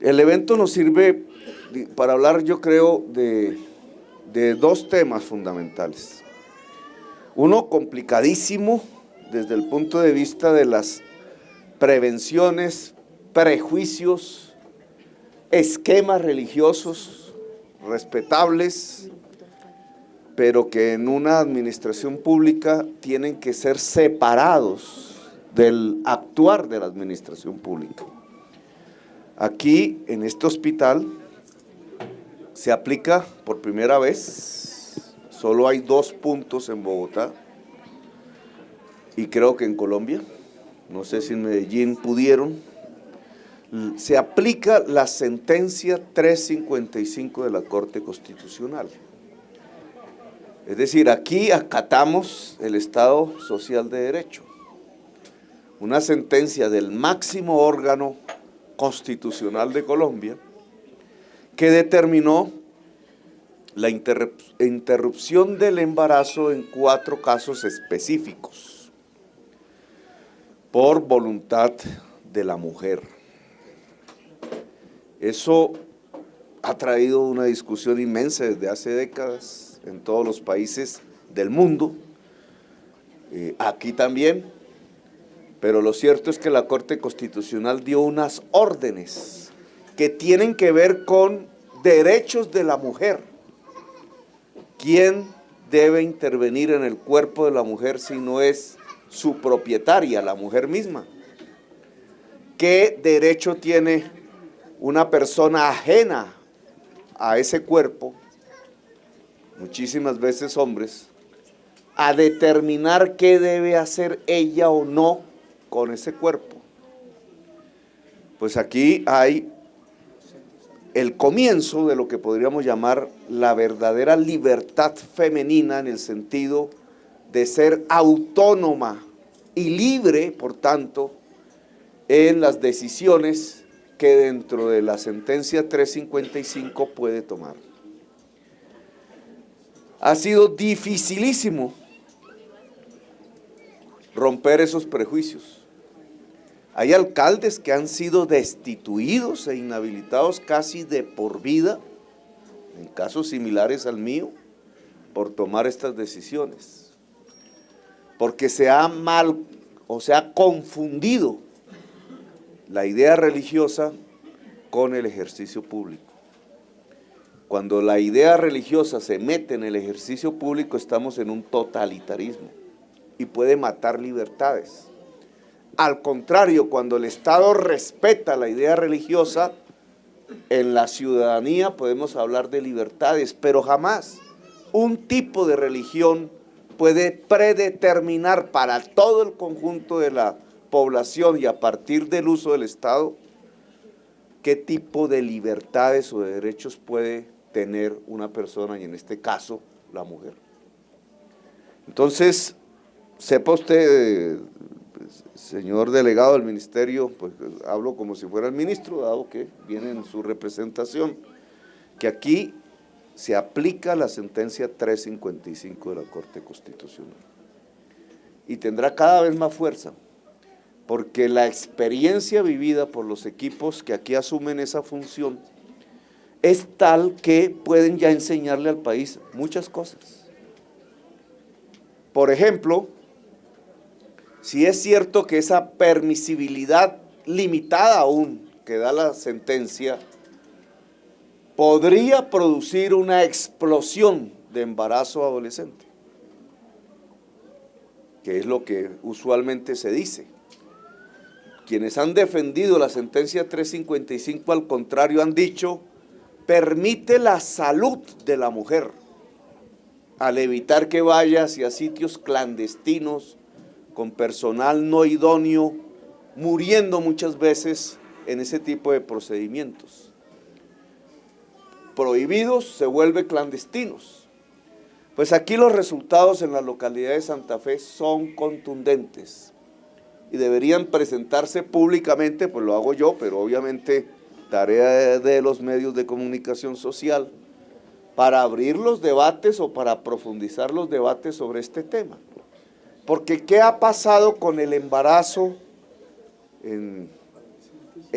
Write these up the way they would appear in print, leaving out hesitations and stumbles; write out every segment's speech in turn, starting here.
El evento nos sirve para hablar, yo creo, de dos temas fundamentales. Uno complicadísimo desde el punto de vista de las prevenciones, prejuicios, esquemas religiosos respetables, pero que en una administración pública tienen que ser separados del actuar de la administración pública. Aquí, en este hospital, se aplica por primera vez, solo hay 2 puntos en Bogotá, y creo que en Colombia, no sé si en Medellín pudieron, se aplica la sentencia 355 de la Corte Constitucional. Es decir, aquí acatamos el Estado Social de Derecho, una sentencia del máximo órgano constitucional de Colombia que determinó la interrupción del embarazo en 4 casos específicos por voluntad de la mujer. Eso ha traído una discusión inmensa desde hace décadas en todos los países del mundo, aquí también, pero lo cierto es que la Corte Constitucional dio unas órdenes que tienen que ver con derechos de la mujer. ¿Quién debe intervenir en el cuerpo de la mujer si no es su propietaria, la mujer misma? ¿Qué derecho tiene una persona ajena a ese cuerpo, muchísimas veces hombres, a determinar qué debe hacer ella o no con ese cuerpo? Pues aquí hay el comienzo de lo que podríamos llamar la verdadera libertad femenina, en el sentido de ser autónoma y libre, por tanto, en las decisiones que dentro de la sentencia 355 puede tomar. Ha sido dificilísimo romper esos prejuicios. Hay alcaldes que han sido destituidos e inhabilitados casi de por vida, en casos similares al mío, por tomar estas decisiones, porque se ha confundido la idea religiosa con el ejercicio público. Cuando la idea religiosa se mete en el ejercicio público, estamos en un totalitarismo y puede matar libertades. Al contrario, cuando el Estado respeta la idea religiosa, en la ciudadanía podemos hablar de libertades, pero jamás un tipo de religión puede predeterminar para todo el conjunto de la población y a partir del uso del Estado qué tipo de libertades o de derechos puede tener una persona, y en este caso la mujer. Entonces, sepa usted, señor delegado del ministerio, pues hablo como si fuera el ministro, dado que viene en su representación, que aquí se aplica la sentencia 355 de la Corte Constitucional y tendrá cada vez más fuerza, porque la experiencia vivida por los equipos que aquí asumen esa función es tal que pueden ya enseñarle al país muchas cosas. Por ejemplo, si es cierto que esa permisibilidad limitada aún que da la sentencia podría producir una explosión de embarazo adolescente, que es lo que usualmente se dice. Quienes han defendido la sentencia 355, al contrario, han dicho, permite la salud de la mujer, al evitar que vaya hacia sitios clandestinos, con personal no idóneo, muriendo muchas veces en ese tipo de procedimientos. Prohibidos se vuelve clandestinos. Pues aquí los resultados en la localidad de Santa Fe son contundentes y deberían presentarse públicamente, pues lo hago yo, pero obviamente tarea de los medios de comunicación social, para abrir los debates o para profundizar los debates sobre este tema. Porque ¿qué ha pasado con el embarazo en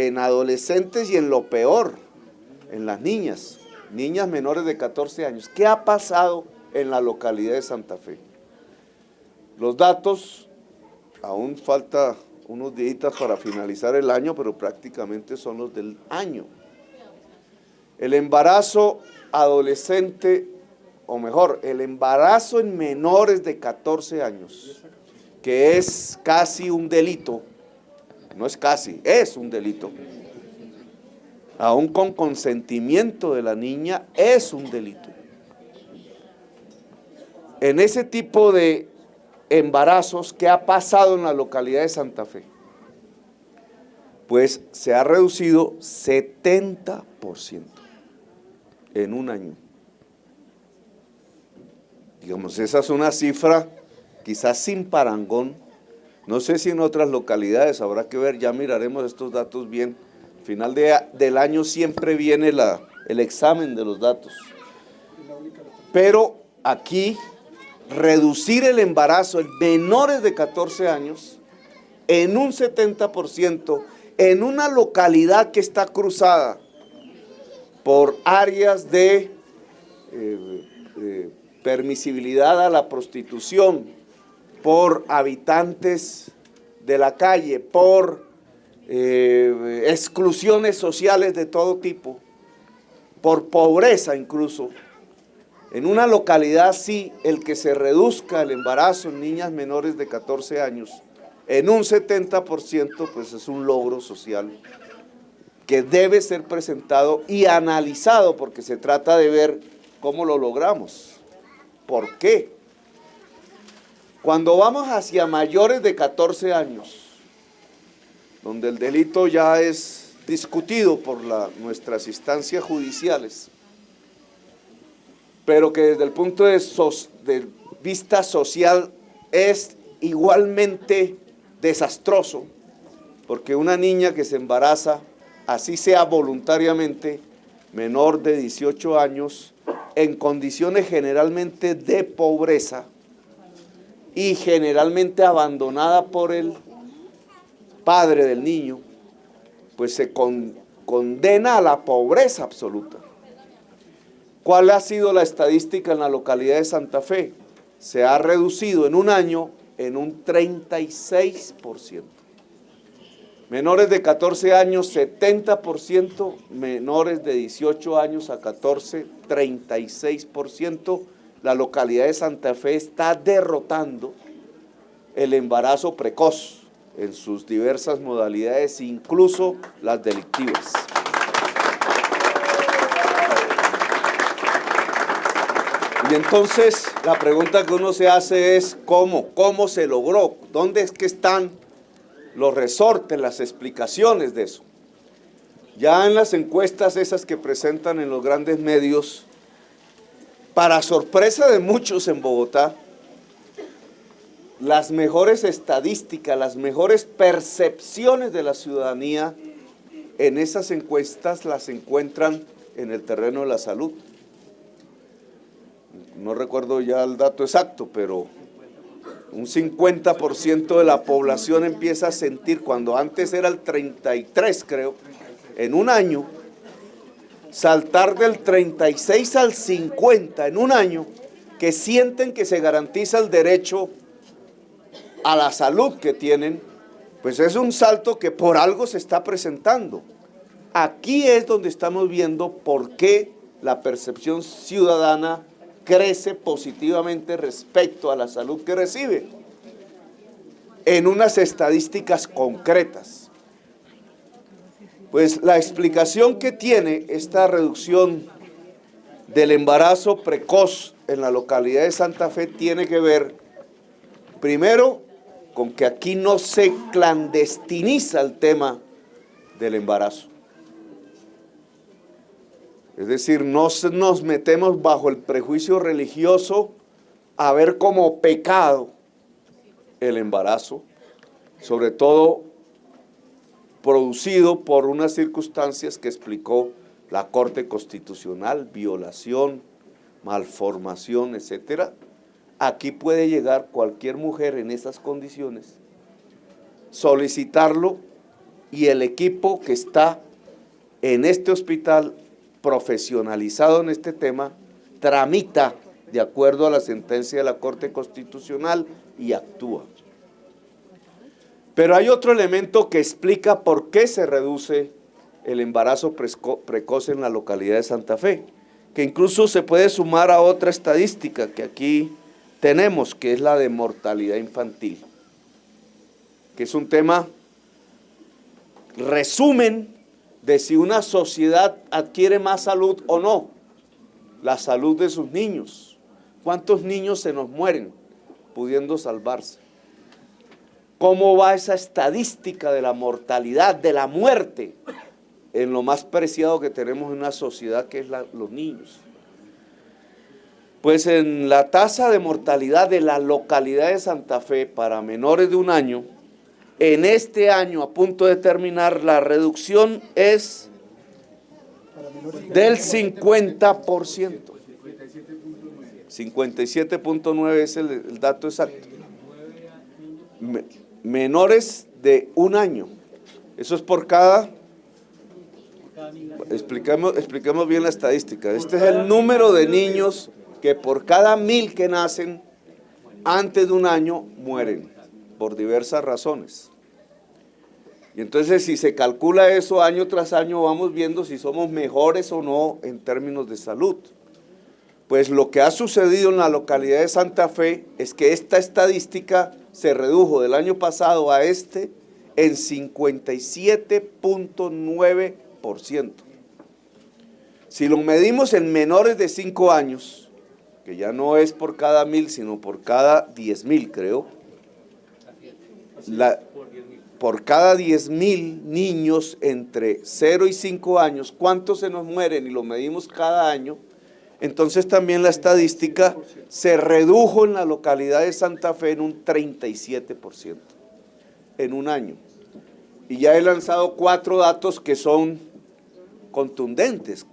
en adolescentes y en lo peor, en las niñas menores de 14 años. ¿Qué ha pasado en la localidad de Santa Fe? Los datos, aún falta unos días para finalizar el año, pero prácticamente son los del año. El embarazo adolescente, o mejor, el embarazo en menores de 14 años, que es casi un delito, no es casi, es un delito, aún con consentimiento de la niña, es un delito. En ese tipo de embarazos, ¿qué ha pasado en la localidad de Santa Fe? Pues se ha reducido 70% en un año. Digamos, esa es una cifra quizás sin parangón. No sé si en otras localidades, habrá que ver, ya miraremos estos datos bien. Al final del año siempre viene el examen de los datos. Pero aquí, reducir el embarazo en menores de 14 años en un 70%, en una localidad que está cruzada por áreas de permisibilidad a la prostitución, por habitantes de la calle, por exclusiones sociales de todo tipo, por pobreza incluso. En una localidad así, el que se reduzca el embarazo en niñas menores de 14 años en un 70%, pues es un logro social que debe ser presentado y analizado, porque se trata de ver cómo lo logramos. ¿Por qué? Cuando vamos hacia mayores de 14 años, donde el delito ya es discutido por nuestras instancias judiciales, pero que desde el punto de vista social es igualmente desastroso, porque una niña que se embaraza, así sea voluntariamente, menor de 18 años, en condiciones generalmente de pobreza y generalmente abandonada por el padre del niño, pues se condena a la pobreza absoluta. ¿Cuál ha sido la estadística en la localidad de Santa Fe? Se ha reducido en un año en un 36%. Menores de 14 años, 70%, menores de 18 años a 14, 36%. La localidad de Santa Fe está derrotando el embarazo precoz en sus diversas modalidades, incluso las delictivas. Y entonces la pregunta que uno se hace es ¿cómo se logró? ¿Dónde es que están los resortes, las explicaciones de eso? Ya en las encuestas esas que presentan en los grandes medios, para sorpresa de muchos en Bogotá, las mejores estadísticas, las mejores percepciones de la ciudadanía en esas encuestas las encuentran en el terreno de la salud. No recuerdo ya el dato exacto, pero un 50% de la población empieza a sentir, cuando antes era el 33, creo, en un año, saltar del 36 al 50 en un año, que sienten que se garantiza el derecho a la salud que tienen, pues es un salto que por algo se está presentando. Aquí es donde estamos viendo por qué la percepción ciudadana crece positivamente respecto a la salud que recibe, en unas estadísticas concretas. Pues la explicación que tiene esta reducción del embarazo precoz en la localidad de Santa Fe tiene que ver, primero, con que aquí no se clandestiniza el tema del embarazo. Es decir, no nos metemos bajo el prejuicio religioso a ver como pecado el embarazo, sobre todo producido por unas circunstancias que explicó la Corte Constitucional, violación, malformación, etcétera. Aquí puede llegar cualquier mujer en esas condiciones, solicitarlo y el equipo que está en este hospital profesionalizado en este tema tramita de acuerdo a la sentencia de la Corte Constitucional y actúa. Pero hay otro elemento que explica por qué se reduce el embarazo precoz en la localidad de Santa Fe, que incluso se puede sumar a otra estadística que aquí tenemos, que es la de mortalidad infantil, que es un tema resumen de si una sociedad adquiere más salud o no, la salud de sus niños. ¿Cuántos niños se nos mueren pudiendo salvarse? ¿Cómo va esa estadística de la mortalidad, de la muerte, en lo más preciado que tenemos en una sociedad, que es los niños? Pues en la tasa de mortalidad de la localidad de Santa Fe para menores de 1 año, en este año a punto de terminar, la reducción es del 50%. 57.9 es el dato exacto. Menores de 1 año. Eso es por cada... Expliquemos bien la estadística. Este es el número de niños que por cada 1000 que nacen antes de 1 año mueren por diversas razones. Y entonces, si se calcula eso año tras año, vamos viendo si somos mejores o no en términos de salud. Pues lo que ha sucedido en la localidad de Santa Fe es que esta estadística se redujo del año pasado a este en 57.9%. Si lo medimos en menores de 5 años, que ya no es por cada 1000, sino por cada 10,000, creo, por cada 10,000 niños entre 0 y 5 años, ¿cuántos se nos mueren? Y lo medimos cada año. Entonces también la estadística se redujo en la localidad de Santa Fe en un 37% en 1 año. Y ya he lanzado 4 datos que son contundentes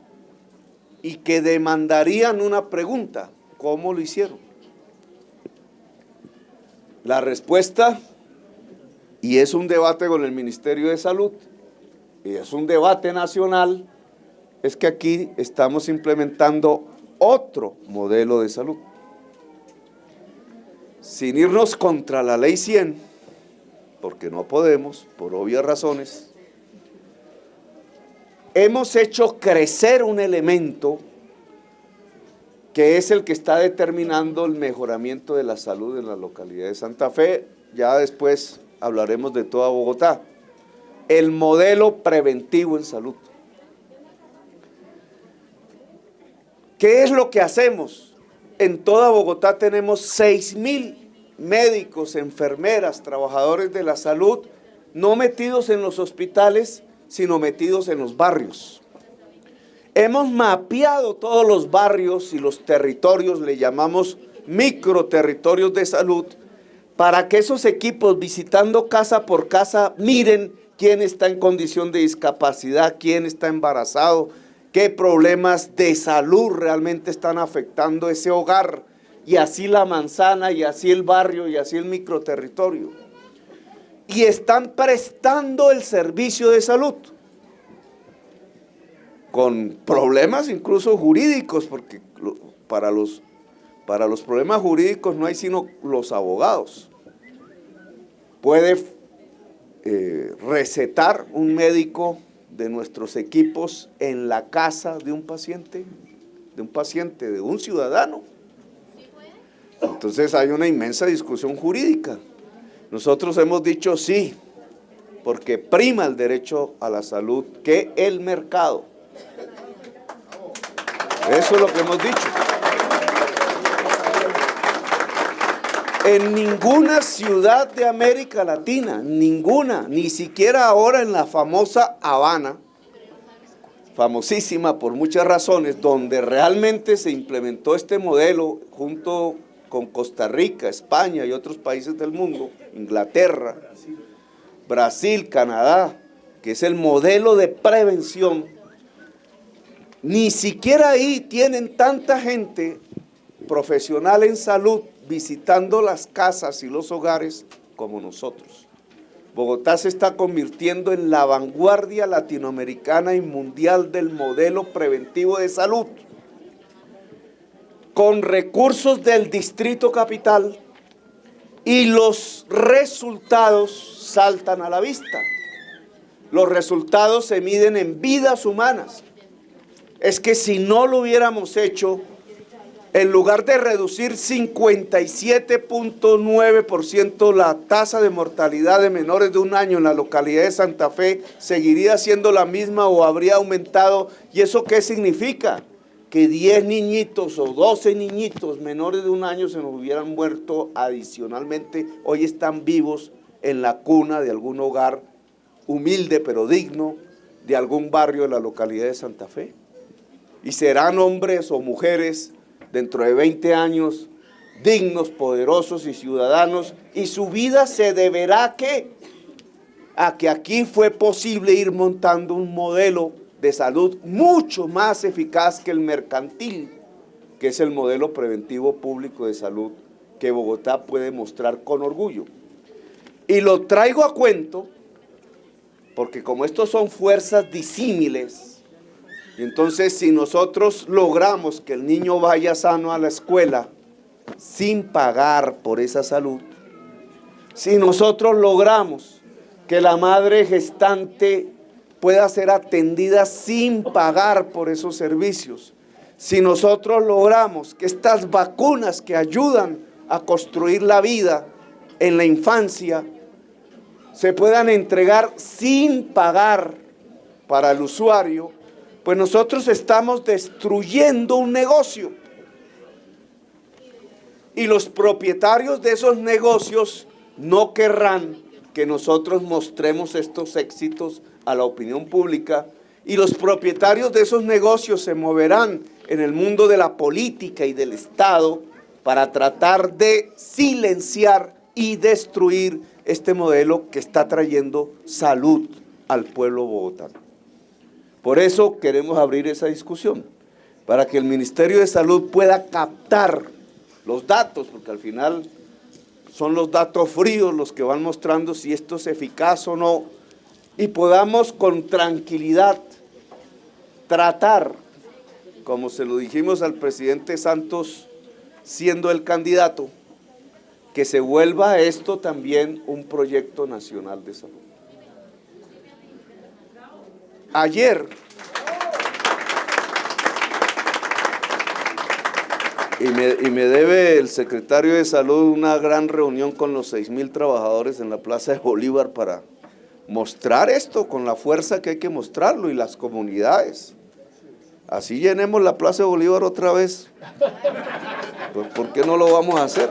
y que demandarían una pregunta: ¿cómo lo hicieron? La respuesta, y es un debate con el Ministerio de Salud, y es un debate nacional, es que aquí estamos implementando otro modelo de salud. Sin irnos contra la ley 100, porque no podemos, por obvias razones, hemos hecho crecer un elemento que es el que está determinando el mejoramiento de la salud en la localidad de Santa Fe. Ya después hablaremos de toda Bogotá. El modelo preventivo en salud. ¿Qué es lo que hacemos? En toda Bogotá tenemos 6,000 médicos, enfermeras, trabajadores de la salud, no metidos en los hospitales, sino metidos en los barrios. Hemos mapeado todos los barrios y los territorios, le llamamos microterritorios de salud, para que esos equipos, visitando casa por casa, miren quién está en condición de discapacidad, quién está embarazado, qué problemas de salud realmente están afectando ese hogar, y así la manzana, y así el barrio, y así el microterritorio. Y están prestando el servicio de salud, con problemas incluso jurídicos, porque para los problemas jurídicos no hay sino los abogados. Puede recetar un médico de nuestros equipos en la casa de un paciente, de un ciudadano. Entonces hay una inmensa discusión jurídica. Nosotros hemos dicho sí, porque prima el derecho a la salud que el mercado. Eso es lo que hemos dicho. En ninguna ciudad de América Latina, ninguna, ni siquiera ahora en la famosa Habana, famosísima por muchas razones, donde realmente se implementó este modelo junto con Costa Rica, España y otros países del mundo, Inglaterra, Brasil, Canadá, que es el modelo de prevención. Ni siquiera ahí tienen tanta gente profesional en salud visitando las casas y los hogares como nosotros. Bogotá se está convirtiendo en la vanguardia latinoamericana y mundial del modelo preventivo de salud, con recursos del Distrito Capital, y los resultados saltan a la vista. Los resultados se miden en vidas humanas. Es que si no lo hubiéramos hecho, en lugar de reducir 57.9% la tasa de mortalidad de menores de 1 año en la localidad de Santa Fe, seguiría siendo la misma o habría aumentado. ¿Y eso qué significa? Que 10 niñitos o 12 niñitos menores de 1 año se nos hubieran muerto adicionalmente. Hoy están vivos en la cuna de algún hogar humilde pero digno de algún barrio de la localidad de Santa Fe. Y serán hombres o mujeres dentro de 20 años dignos, poderosos y ciudadanos, y su vida se deberá ¿a qué? A que aquí fue posible ir montando un modelo de salud mucho más eficaz que el mercantil, que es el modelo preventivo público de salud que Bogotá puede mostrar con orgullo. Y lo traigo a cuento porque como estos son fuerzas disímiles, y entonces si nosotros logramos que el niño vaya sano a la escuela sin pagar por esa salud, si nosotros logramos que la madre gestante pueda ser atendida sin pagar por esos servicios, si nosotros logramos que estas vacunas que ayudan a construir la vida en la infancia se puedan entregar sin pagar para el usuario, pues nosotros estamos destruyendo un negocio. Y los propietarios de esos negocios no querrán que nosotros mostremos estos éxitos a la opinión pública, y los propietarios de esos negocios se moverán en el mundo de la política y del Estado para tratar de silenciar y destruir este modelo que está trayendo salud al pueblo bogotano. Por eso queremos abrir esa discusión, para que el Ministerio de Salud pueda captar los datos, porque al final son los datos fríos los que van mostrando si esto es eficaz o no, y podamos con tranquilidad tratar, como se lo dijimos al presidente Santos siendo el candidato, que se vuelva esto también un proyecto nacional de salud. Ayer, y me debe el secretario de Salud una gran reunión con los 6,000 trabajadores en la Plaza de Bolívar para mostrar esto con la fuerza que hay que mostrarlo, y las comunidades. Así llenemos la Plaza de Bolívar otra vez. Pues, ¿por qué no lo vamos a hacer?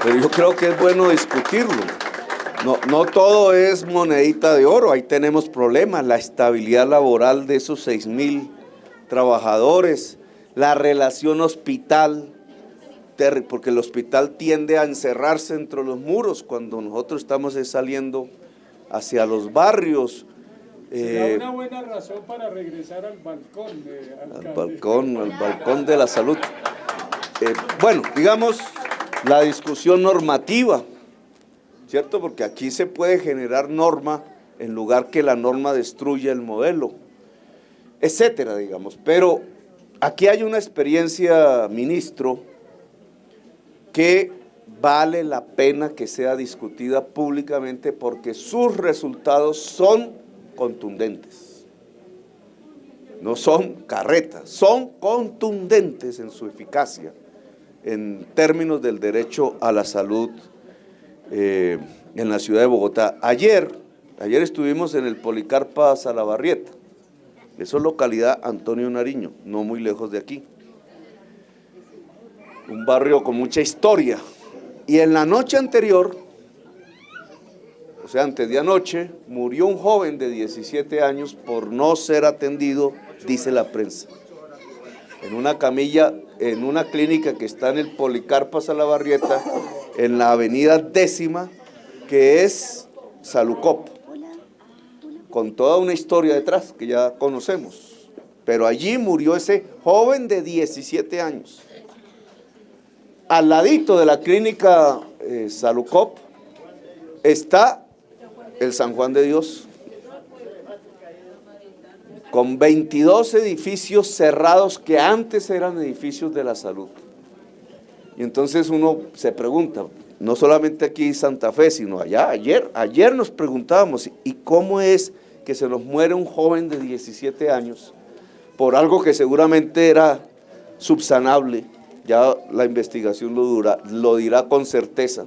Pero yo creo que es bueno discutirlo. No todo es monedita de oro, ahí tenemos problemas, la estabilidad laboral de esos 6,000 trabajadores, la relación hospital, porque el hospital tiende a encerrarse entre los muros cuando nosotros estamos saliendo hacia los barrios. Será una buena razón para regresar al balcón. Al balcón de la salud. Bueno, digamos, la discusión normativa, ¿cierto? Porque aquí se puede generar norma en lugar que la norma destruya el modelo, etcétera, digamos. Pero aquí hay una experiencia, ministro, que vale la pena que sea discutida públicamente porque sus resultados son contundentes. No son carretas, son contundentes en su eficacia en términos del derecho a la salud en la ciudad de Bogotá. Ayer estuvimos en el Policarpa Salabarrieta, eso es localidad Antonio Nariño, no muy lejos de aquí. Un barrio con mucha historia. Y en la noche anterior, o sea, antes de anoche, murió un joven de 17 años por no ser atendido, dice la prensa, en una camilla, en una clínica que está en el Policarpa Salabarrieta, en la avenida 10ª, que es Salucop, con toda una historia detrás que ya conocemos. Pero allí murió ese joven de 17 años. Al ladito de la clínica Salucop está el San Juan de Dios, con 22 edificios cerrados que antes eran edificios de la salud. Y entonces uno se pregunta, no solamente aquí en Santa Fe, sino allá, ayer nos preguntábamos, ¿y cómo es que se nos muere un joven de 17 años por algo que seguramente era subsanable? Ya la investigación lo dirá con certeza.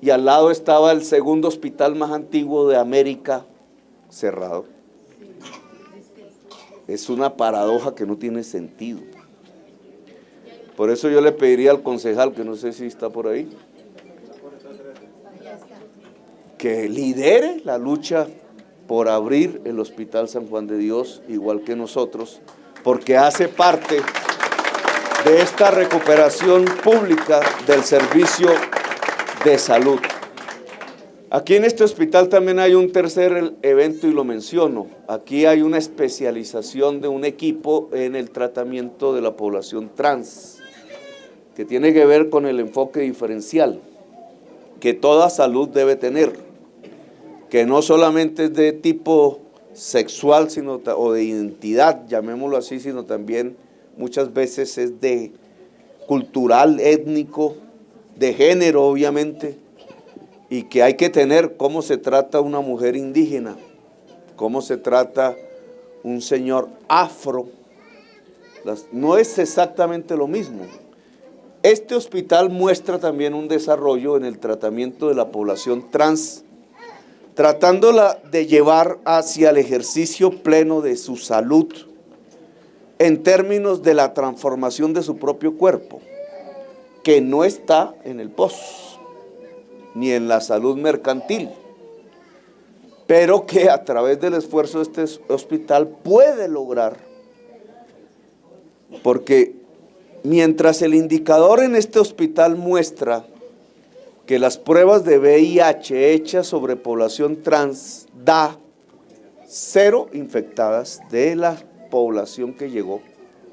Y al lado estaba el segundo hospital más antiguo de América cerrado. Es una paradoja que no tiene sentido. Por eso yo le pediría al concejal, que no sé si está por ahí, que lidere la lucha por abrir el Hospital San Juan de Dios, igual que nosotros, porque hace parte de esta recuperación pública del servicio de salud. Aquí en este hospital también hay un tercer evento y lo menciono. Aquí hay una especialización de un equipo en el tratamiento de la población trans, que tiene que ver con el enfoque diferencial que toda salud debe tener, que no solamente es de tipo sexual o de identidad, llamémoslo así, sino también muchas veces es de cultural, étnico, de género obviamente, y que hay que tener cómo se trata una mujer indígena, cómo se trata un señor afro. No es exactamente lo mismo. Este hospital muestra también un desarrollo en el tratamiento de la población trans, tratándola de llevar hacia el ejercicio pleno de su salud en términos de la transformación de su propio cuerpo, que no está en el POS ni en la salud mercantil, pero que a través del esfuerzo de este hospital puede lograr, porque mientras el indicador en este hospital muestra que las pruebas de VIH hechas sobre población trans da 0 infectadas de la población que llegó,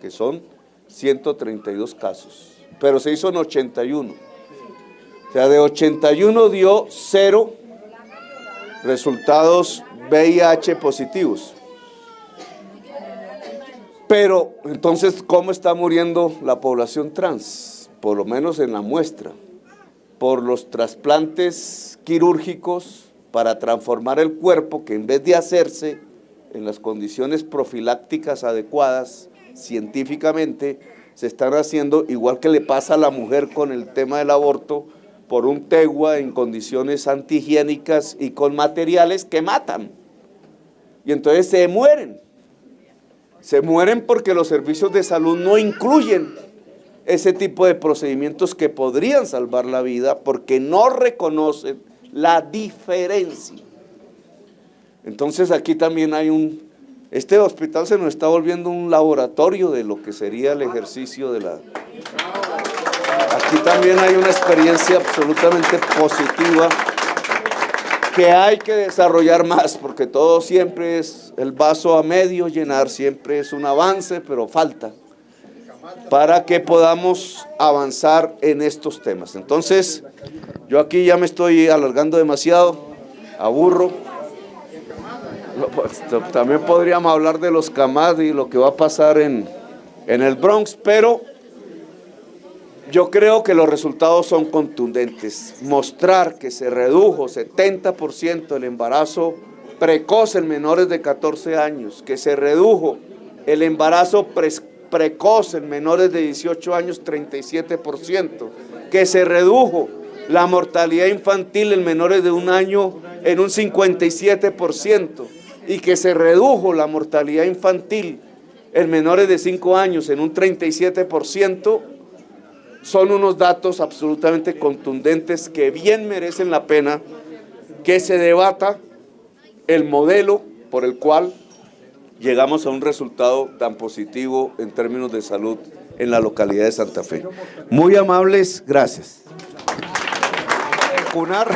que son 132 casos, pero se hizo en 81. O sea, de 81 dio 0 resultados VIH positivos. Pero, entonces, ¿cómo está muriendo la población trans? Por lo menos en la muestra. Por los trasplantes quirúrgicos para transformar el cuerpo, que en vez de hacerse en las condiciones profilácticas adecuadas, científicamente, se están haciendo, igual que le pasa a la mujer con el tema del aborto, por un tegua en condiciones antihigiénicas y con materiales que matan. Y entonces se mueren. Se mueren porque los servicios de salud no incluyen ese tipo de procedimientos que podrían salvar la vida porque no reconocen la diferencia. Entonces aquí también hay este hospital se nos está volviendo un laboratorio de lo que sería el ejercicio de la... Aquí también hay una experiencia absolutamente positiva que hay que desarrollar más, porque todo siempre es el vaso a medio llenar, siempre es un avance, pero falta para que podamos avanzar en estos temas. Entonces, yo aquí ya me estoy alargando demasiado, aburro. También podríamos hablar de los Camad y lo que va a pasar en el Bronx, pero yo creo que los resultados son contundentes. Mostrar que se redujo 70% el embarazo precoz en menores de 14 años, que se redujo el embarazo precoz en menores de 18 años 37%, que se redujo la mortalidad infantil en menores de 1 año en un 57% y que se redujo la mortalidad infantil en menores de 5 años en un 37%, son unos datos absolutamente contundentes que bien merecen la pena que se debata el modelo por el cual llegamos a un resultado tan positivo en términos de salud en la localidad de Santa Fe. Muy amables, gracias. Cunar.